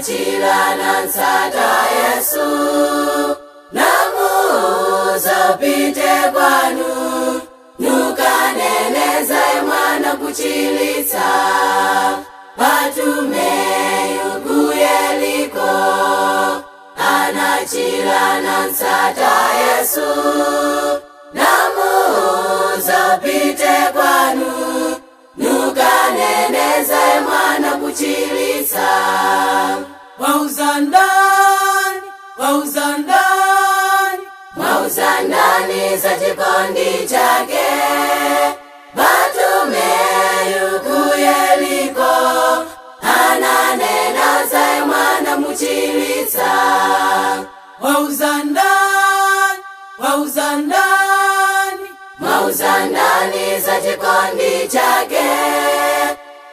Tinachilana nsata Yesu, namuuza pite kwanu, nukaneneza mwana kuchilitsa, patumeyo ku Yeriko, anachilana nsata Yesu, namuuza pite kwanu, nukaneneza mwana kuchilitsa. Wauza ndani za chikondi chake, patumeyo ku Yeriko, ananena za mwana muchilitsa. Wauza ndani za chikondi chake,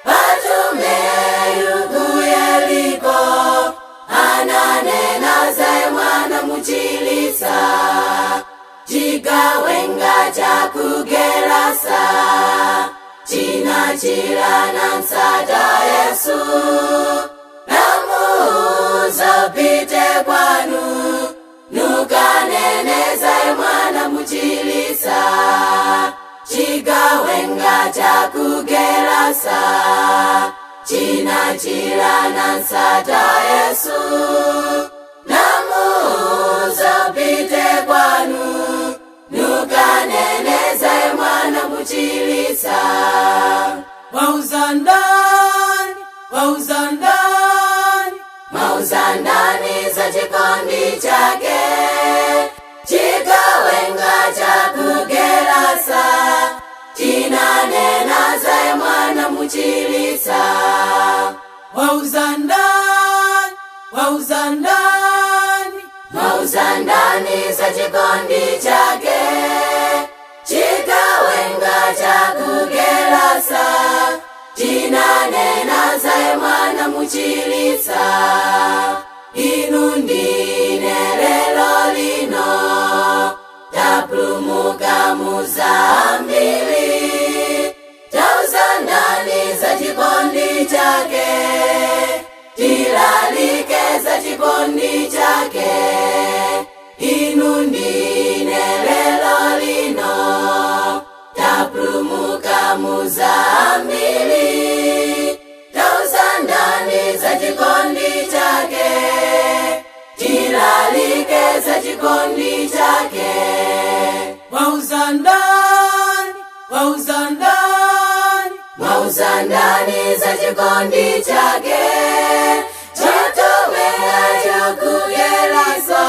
patumeyo ku Yeriko, ananena za mwana muchilitsa. Chikawenga cha ku Gerasa, chinachilana nsata Yesu, namuuza pite kwanu, nukaneneza mwana muchilitsa. Chikawenga cha ku Gerasa, chinachilana nsata Yesu, namuuza pite kwanu, nukaneneza mwana muchilitsa. Wauza ndani za chikondi chake, chikawenga cha ku Gerasa, chinanena za mwana muchilitsa. Wauza ndani za chikondi chake, chikawenga cha ku Gerasa, chinanena za mwana muchilitsa. Inu ndine lelo lino, tapulumuka muzambili, tauza ndani za chikondi chake, tilalike za chikondi chake. Inu ndine lelo lino, tapulumuka muzambili, tauza ndani za chikondi chake, tilalike za chikondi chake. Wauza ndani za chikondi chake, chatowenga cha ku Yeriko,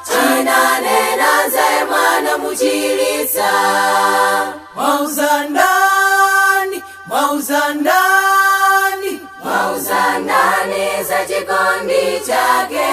chinanena za mwana muchilitsa. Wauza ndani za chikondi chake,